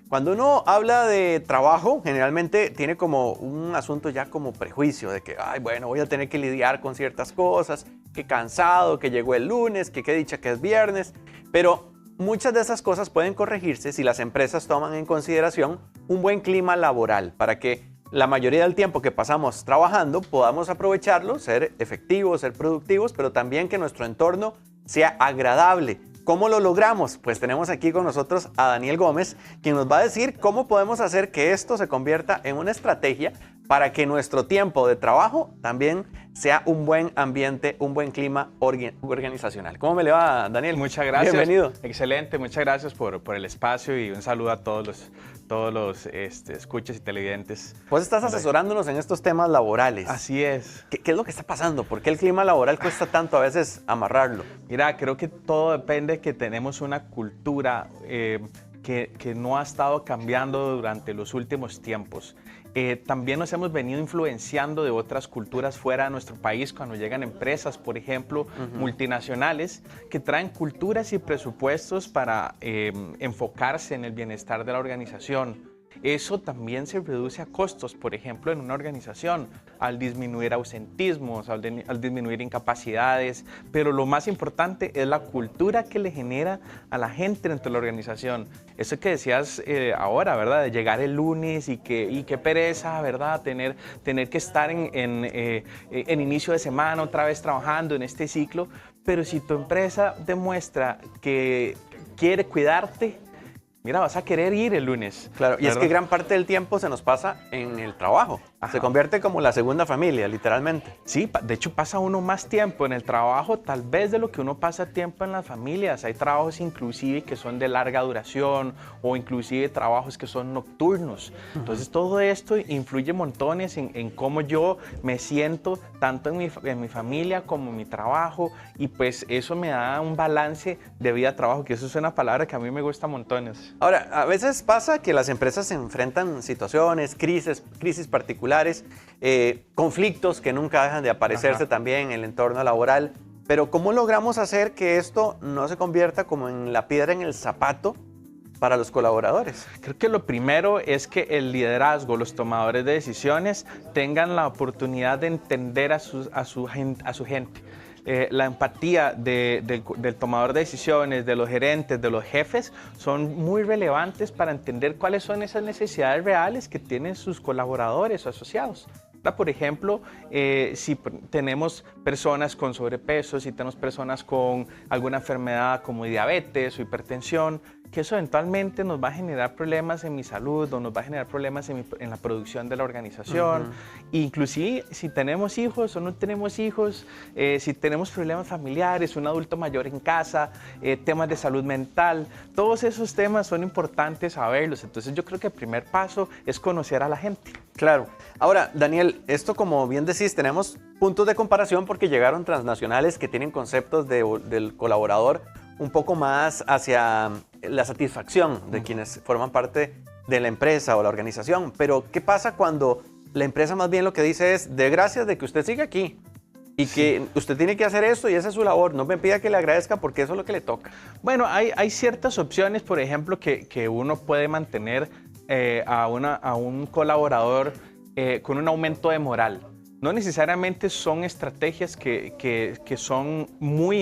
Cuando uno habla de trabajo, generalmente tiene como un asunto ya como prejuicio de que, ay, bueno, voy a tener que lidiar con ciertas cosas, que cansado, que llegó el lunes, que qué dicha que es viernes, pero muchas de esas cosas pueden corregirse si las empresas toman en consideración un buen clima laboral para que la mayoría del tiempo que pasamos trabajando podamos aprovecharlo, ser efectivos, ser productivos, pero también que nuestro entorno sea agradable. ¿Cómo lo logramos? Pues tenemos aquí con nosotros a Daniel Gómez, quien nos va a decir cómo podemos hacer que esto se convierta en una estrategia para que nuestro tiempo de trabajo también sea un buen ambiente, un buen clima organizacional. ¿Cómo me le va, Daniel? Muchas gracias. Bienvenido. Excelente, muchas gracias por el espacio y un saludo a todos los escuchas y televidentes. Pues estás asesorándonos en estos temas laborales. Así es. ¿Qué es lo que está pasando? ¿Por qué el clima laboral cuesta tanto a veces amarrarlo? Mira, creo que todo depende de que tenemos una cultura que no ha estado cambiando durante los últimos tiempos. También nos hemos venido influenciando de otras culturas fuera de nuestro país cuando llegan empresas, por ejemplo, multinacionales, que traen culturas y presupuestos para enfocarse en el bienestar de la organización. Eso también se reduce a costos, por ejemplo, en una organización, al disminuir ausentismos, al disminuir incapacidades, pero lo más importante es la cultura que le genera a la gente dentro de la organización. Eso que decías ahora, ¿verdad? De llegar el lunes y qué pereza, ¿verdad? Tener que estar en inicio de semana otra vez trabajando en este ciclo, pero si tu empresa demuestra que quiere cuidarte, mira, vas a querer ir el lunes. Claro, y ¿verdad? es que gran parte del tiempo se nos pasa en el trabajo. Ajá. Se convierte como la segunda familia, literalmente. Sí, de hecho pasa uno más tiempo en el trabajo tal vez de lo que uno pasa tiempo en las familias. Hay trabajos inclusive que son de larga duración o inclusive trabajos que son nocturnos. Entonces todo esto influye montones en cómo yo me siento tanto en mi familia como en mi trabajo, y pues eso me da un balance de vida-trabajo, que eso es una palabra que a mí me gusta montones. Ahora, a veces pasa que las empresas se enfrentan situaciones, crisis particulares, conflictos que nunca dejan de aparecerse también en el entorno laboral. Pero ¿cómo logramos hacer que esto no se convierta como en la piedra en el zapato para los colaboradores? Creo que lo primero es que el liderazgo, los tomadores de decisiones, tengan la oportunidad de entender a su gente. La empatía del tomador de decisiones, de los gerentes, de los jefes, son muy relevantes para entender cuáles son esas necesidades reales que tienen sus colaboradores o asociados. Por ejemplo, si tenemos personas con sobrepeso, si tenemos personas con alguna enfermedad como diabetes o hipertensión, que eso eventualmente nos va a generar problemas en mi salud o nos va a generar problemas en la producción de la organización. Inclusive si tenemos hijos o no tenemos hijos, si tenemos problemas familiares, un adulto mayor en casa, temas de salud mental, todos esos temas son importantes saberlos. Entonces yo creo que el primer paso es conocer a la gente. Claro. Ahora, Daniel, esto como bien decís, tenemos puntos de comparación porque llegaron transnacionales que tienen conceptos del colaborador un poco más hacia la satisfacción de quienes forman parte de la empresa o la organización. Pero, ¿qué pasa cuando la empresa más bien lo que dice es, de gracias de que usted siga aquí y que usted tiene que hacer esto y esa es su labor? No me pida que le agradezca porque eso es lo que le toca. Bueno, hay ciertas opciones, por ejemplo, que uno puede mantener a un colaborador con un aumento de moral. No necesariamente son estrategias que son muy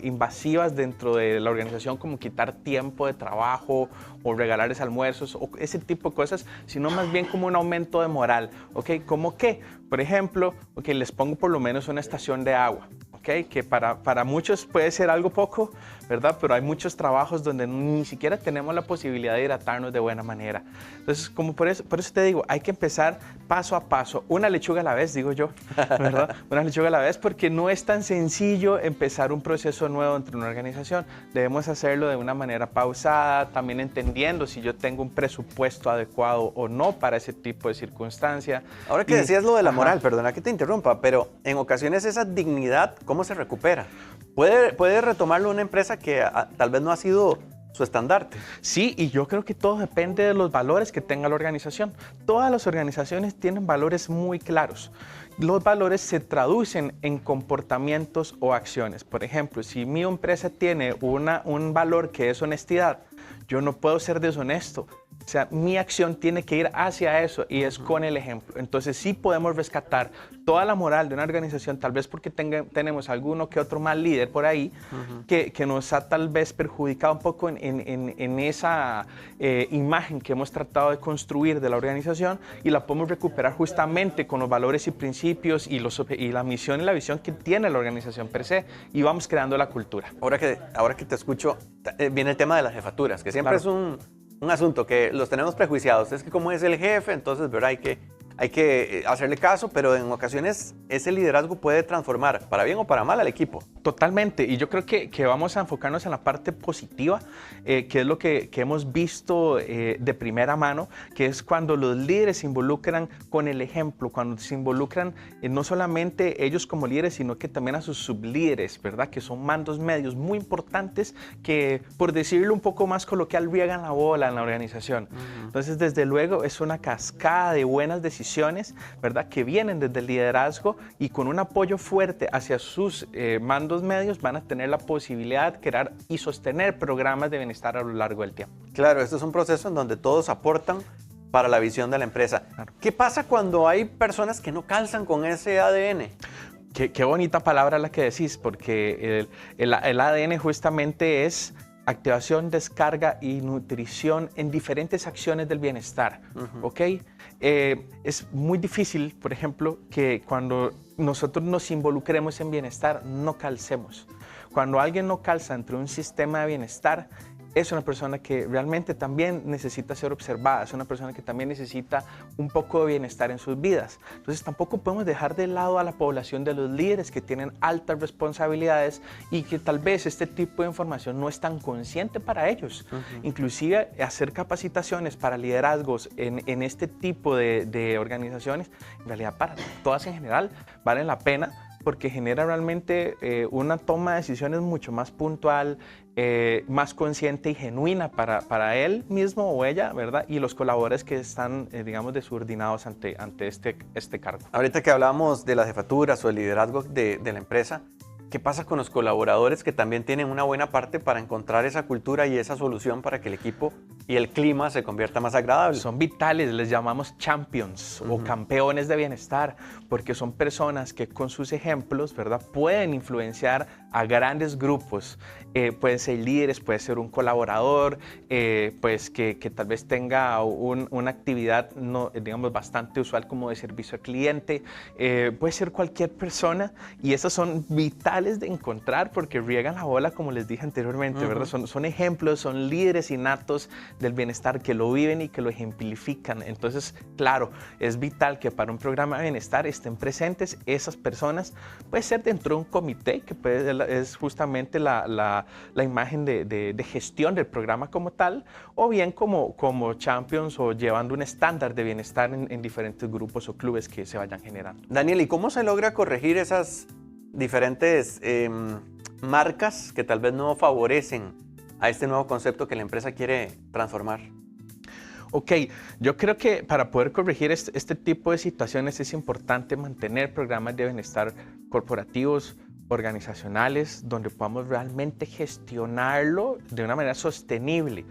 invasivas dentro de la organización, como quitar tiempo de trabajo o regalarles almuerzos o ese tipo de cosas, sino más bien como un aumento de moral. ¿Okay? ¿Cómo qué? Por ejemplo, les pongo por lo menos una estación de agua. ¿Okay? Que para muchos puede ser algo poco, ¿verdad? Pero hay muchos trabajos donde ni siquiera tenemos la posibilidad de hidratarnos de buena manera. Entonces, por eso te digo, hay que empezar paso a paso, una lechuga a la vez, digo yo, ¿verdad? Una lechuga a la vez, porque no es tan sencillo empezar un proceso nuevo dentro de una organización. Debemos hacerlo de una manera pausada, también entendiendo si yo tengo un presupuesto adecuado o no para ese tipo de circunstancia. Ahora que decías lo de la moral, perdona que te interrumpa, pero en ocasiones esa dignidad, ¿cómo se recupera? ¿Puede retomarlo una empresa que tal vez no ha sido su estandarte? Sí, y yo creo que todo depende de los valores que tenga la organización. Todas las organizaciones tienen valores muy claros. Los valores se traducen en comportamientos o acciones. Por ejemplo, si mi empresa tiene un valor que es honestidad, yo no puedo ser deshonesto. O sea, mi acción tiene que ir hacia eso y es con el ejemplo. Entonces sí podemos rescatar toda la moral de una organización, tal vez porque tenemos alguno que otro mal líder por ahí que nos ha tal vez perjudicado un poco en esa imagen que hemos tratado de construir de la organización, y la podemos recuperar justamente con los valores y principios y la misión y la visión que tiene la organización per se, y vamos creando la cultura. Ahora que te escucho, viene el tema de las jefaturas, que siempre Claro. es un asunto que los tenemos prejuiciados. Es que como es el jefe, entonces, ¿verdad? Hay que hacerle caso, pero en ocasiones ese liderazgo puede transformar, para bien o para mal, al equipo. Totalmente, y yo creo que vamos a enfocarnos en la parte positiva, que es lo que hemos visto de primera mano, que es cuando los líderes se involucran con el ejemplo, cuando se involucran no solamente ellos como líderes, sino que también a sus sublíderes, ¿verdad? Que son mandos medios muy importantes que, por decirlo un poco más coloquial, riegan la bola en la organización. Entonces, desde luego, es una cascada de buenas decisiones, ¿verdad? Que vienen desde el liderazgo, y con un apoyo fuerte hacia sus mandos medios van a tener la posibilidad de crear y sostener programas de bienestar a lo largo del tiempo. Claro, esto es un proceso en donde todos aportan para la visión de la empresa. Claro. ¿Qué pasa cuando hay personas que no calzan con ese ADN? Qué bonita palabra la que decís, porque el ADN justamente es activación, descarga y nutrición en diferentes acciones del bienestar, ¿ok? Es muy difícil, por ejemplo, que cuando nosotros nos involucremos en bienestar, no calcemos. Cuando alguien no calza entre un sistema de bienestar, es una persona que realmente también necesita ser observada, es una persona que también necesita un poco de bienestar en sus vidas. Entonces tampoco podemos dejar de lado a la población de los líderes que tienen altas responsabilidades y que tal vez este tipo de información no es tan consciente para ellos. Inclusive hacer capacitaciones para liderazgos en este tipo de organizaciones, en realidad para todas en general, valen la pena, porque genera realmente una toma de decisiones mucho más puntual, más consciente y genuina para él mismo o ella, ¿verdad? Y los colaboradores que están, digamos, desubordinados ante este cargo. Ahorita que hablábamos de las jefaturas o el liderazgo de la empresa, ¿qué pasa con los colaboradores que también tienen una buena parte para encontrar esa cultura y esa solución para que el equipo y el clima se convierta más agradable? Son vitales, les llamamos champions o campeones de bienestar, porque son personas que con sus ejemplos, ¿verdad?, pueden influenciar a grandes grupos. Pueden ser líderes, puede ser un colaborador, pues que tal vez tenga una actividad, no, digamos, bastante usual como de servicio al cliente. Puede ser cualquier persona, y esas son vitales de encontrar porque riegan la bola, como les dije anteriormente, ¿verdad? Son ejemplos, son líderes innatos del bienestar que lo viven y que lo ejemplifican. Entonces, claro, es vital que para un programa de bienestar estén presentes esas personas. Puede ser dentro de un comité, que es justamente la imagen de gestión del programa como tal, o bien como champions o llevando un estándar de bienestar en diferentes grupos o clubes que se vayan generando. Daniel, ¿y cómo se logra corregir esas diferentes marcas que tal vez no favorecen a este nuevo concepto que la empresa quiere transformar? Ok, yo creo que para poder corregir este tipo de situaciones es importante mantener programas de bienestar corporativos, organizacionales, donde podamos realmente gestionarlo de una manera sostenible.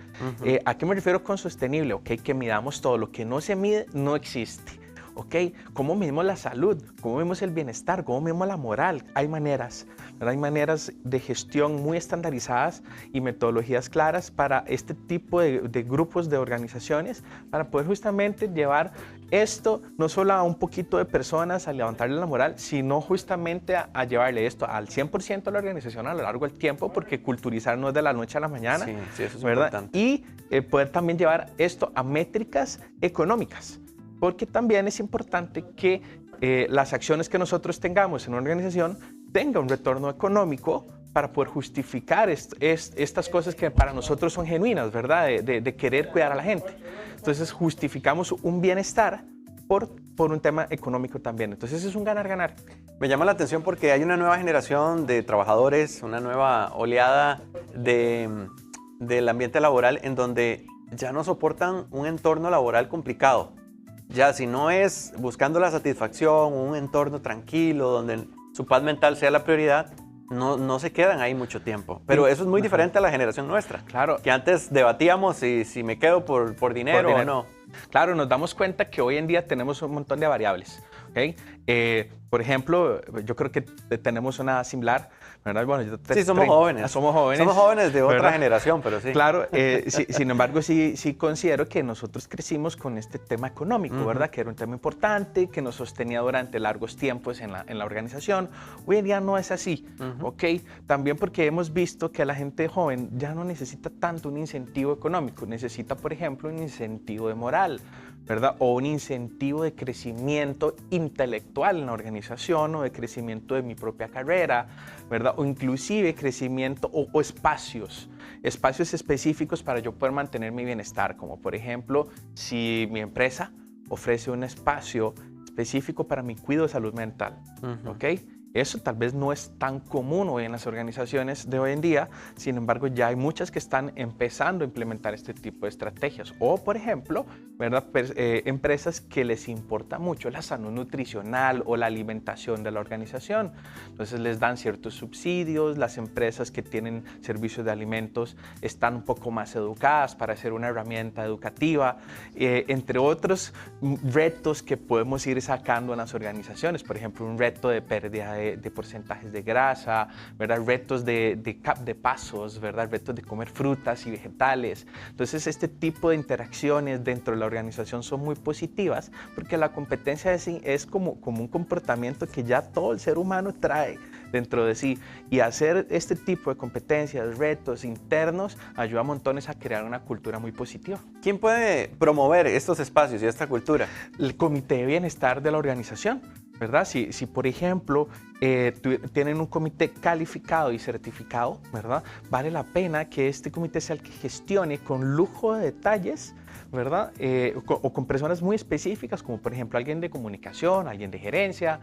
¿A qué me refiero con sostenible? Ok, que midamos todo. Lo que no se mide no existe. ¿Ok? ¿Cómo medimos la salud? ¿Cómo medimos el bienestar? ¿Cómo medimos la moral? Hay maneras, ¿verdad? Hay maneras de gestión muy estandarizadas y metodologías claras para este tipo de grupos de organizaciones, para poder justamente llevar esto no solo a un poquito de personas a levantarle la moral, sino justamente a llevarle esto al 100% a la organización a lo largo del tiempo, porque culturizar no es de la noche a la mañana, Sí, eso es ¿verdad? importante. Y poder también llevar esto a métricas económicas, porque también es importante que las acciones que nosotros tengamos en una organización tengan un retorno económico para poder justificar estas cosas que para nosotros son genuinas, ¿verdad? De querer cuidar a la gente. Entonces justificamos un bienestar por un tema económico también. Entonces es un ganar-ganar. Me llama la atención porque hay una nueva generación de trabajadores, una nueva oleada del ambiente laboral en donde ya no soportan un entorno laboral complicado. Ya si no es buscando la satisfacción, un entorno tranquilo donde su paz mental sea la prioridad, no se quedan ahí mucho tiempo. Pero eso es muy diferente a la generación nuestra. Claro. Que antes debatíamos si me quedo por dinero o no. Claro, nos damos cuenta que hoy en día tenemos un montón de variables. ¿Okay? Por ejemplo, yo creo que tenemos una similar, ¿verdad? Bueno, sí, somos jóvenes. Somos jóvenes. Somos jóvenes de otra ¿verdad? generación, pero sí. Claro, sin embargo, sí considero que nosotros crecimos con este tema económico, ¿verdad? Que era un tema importante, que nos sostenía durante largos tiempos en la organización. Hoy en día no es así, ¿ok? También porque hemos visto que la gente joven ya no necesita tanto un incentivo económico, necesita, por ejemplo, un incentivo de moral, ¿verdad? O un incentivo de crecimiento intelectual en la organización o de crecimiento de mi propia carrera, ¿verdad? O inclusive crecimiento o espacios específicos para yo poder mantener mi bienestar, como por ejemplo, si mi empresa ofrece un espacio específico para mi cuidado de salud mental, ¿ok? Eso tal vez no es tan común hoy en las organizaciones de hoy en día, sin embargo ya hay muchas que están empezando a implementar este tipo de estrategias. O por ejemplo, ¿verdad? Empresas que les importa mucho la salud nutricional o la alimentación de la organización. Entonces les dan ciertos subsidios, las empresas que tienen servicios de alimentos están un poco más educadas para hacer una herramienta educativa, entre otros retos que podemos ir sacando en las organizaciones, por ejemplo un reto de pérdida de porcentajes de grasa, ¿verdad? Retos de pasos, ¿verdad? Retos de comer frutas y vegetales. Entonces, este tipo de interacciones dentro de la organización son muy positivas porque la competencia es como un comportamiento que ya todo el ser humano trae dentro de sí, y hacer este tipo de competencias, retos internos, ayuda a montones a crear una cultura muy positiva. ¿Quién puede promover estos espacios y esta cultura? El comité de bienestar de la organización, ¿verdad? Si por ejemplo, tienen un comité calificado y certificado, ¿verdad? Vale la pena que este comité sea el que gestione con lujo de detalles, ¿verdad? O con personas muy específicas, como por ejemplo alguien de comunicación, alguien de gerencia,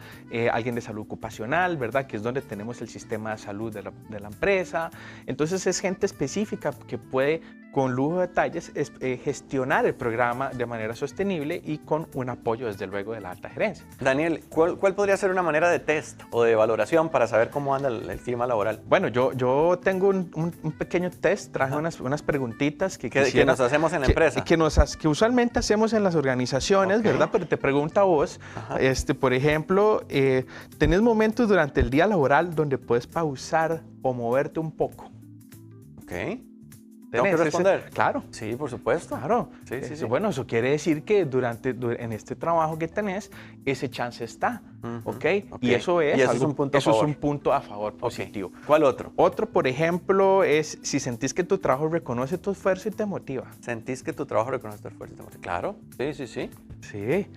alguien de salud ocupacional, ¿verdad? Que es donde tenemos el sistema de salud de la empresa. Entonces es gente específica que puede, con lujo de detalles, gestionar el programa de manera sostenible y con un apoyo, desde luego, de la alta gerencia. Daniel, ¿cuál podría ser una manera de test o de valoración para saber cómo anda el clima laboral? Bueno, yo tengo un pequeño test, traje unas preguntitas que nos hacemos en la empresa. Que usualmente hacemos en las organizaciones, ¿verdad? Pero te pregunto a vos, por ejemplo, ¿tenés momentos durante el día laboral donde puedes pausar o moverte un poco? Ok. ¿Tengo que responder? Claro. Sí, por supuesto. Claro. Sí. Bueno, eso quiere decir que en este trabajo que tenés, ese chance está, ¿ok? Y eso es un punto a favor positivo. ¿Cuál otro? Otro, por ejemplo, es si sentís que tu trabajo reconoce tu esfuerzo y te motiva. ¿Sentís que tu trabajo reconoce tu esfuerzo y te motiva? Claro, sí. Sí,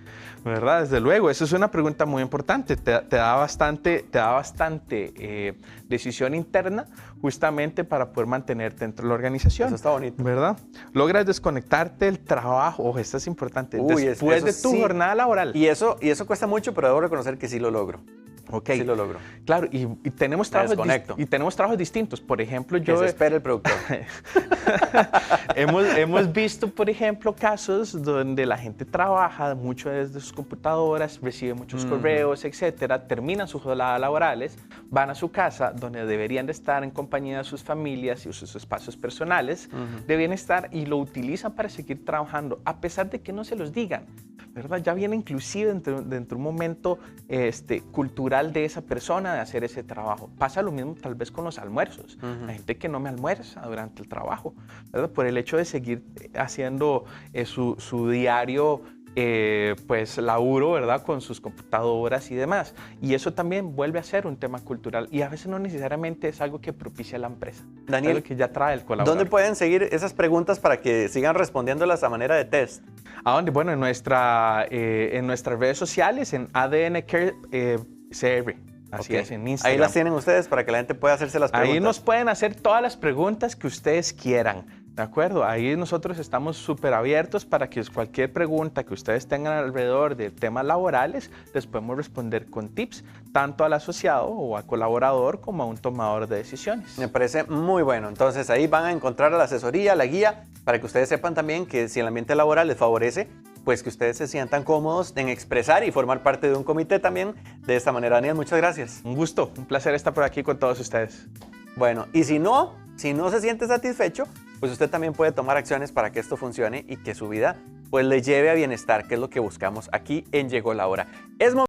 ¿verdad? Desde luego, esa es una pregunta muy importante. Te da bastante decisión interna justamente para poder mantenerte dentro de la organización. Eso está bonito. ¿Verdad? Logras desconectarte del trabajo, esto es importante, después de tu jornada laboral. Y eso cuesta mucho, pero debo reconocer que sí lo logro. Okay. Sí lo logro. Claro, y tenemos trabajos distintos. Por ejemplo, que se espere el productor. hemos visto, por ejemplo, casos donde la gente trabaja mucho desde sus computadoras, recibe muchos correos, etcétera, terminan sus jornadas laborales, van a su casa donde deberían de estar en compañía de sus familias y sus espacios personales de bienestar, y lo utilizan para seguir trabajando, a pesar de que no se los digan, ¿verdad? Ya viene inclusive dentro de un momento cultural de esa persona de hacer ese trabajo. Pasa lo mismo tal vez con los almuerzos. Hay gente que no me almuerza durante el trabajo, ¿verdad? Por el hecho de seguir haciendo su diario laburo, ¿verdad? Con sus computadoras y demás. Y eso también vuelve a ser un tema cultural, y a veces no necesariamente es algo que propicia la empresa. Daniel, es algo que ya trae el colaborador. ¿Dónde pueden seguir esas preguntas para que sigan respondiéndolas a manera de test? ¿A dónde? Bueno, en nuestras redes sociales, en ADN Care CR. Así es, en Instagram. Ahí las tienen ustedes para que la gente pueda hacerse las preguntas. Ahí nos pueden hacer todas las preguntas que ustedes quieran, ¿de acuerdo? Ahí nosotros estamos súper abiertos para que cualquier pregunta que ustedes tengan alrededor de temas laborales, les podemos responder con tips, tanto al asociado o al colaborador como a un tomador de decisiones. Me parece muy bueno. Entonces ahí van a encontrar la asesoría, la guía, para que ustedes sepan también que si el ambiente laboral les favorece, pues que ustedes se sientan cómodos en expresar y formar parte de un comité también de esta manera. Daniel, muchas gracias. Un gusto, un placer estar por aquí con todos ustedes. Bueno, y si no se siente satisfecho, pues usted también puede tomar acciones para que esto funcione y que su vida pues le lleve a bienestar, que es lo que buscamos aquí en Llegó la Hora.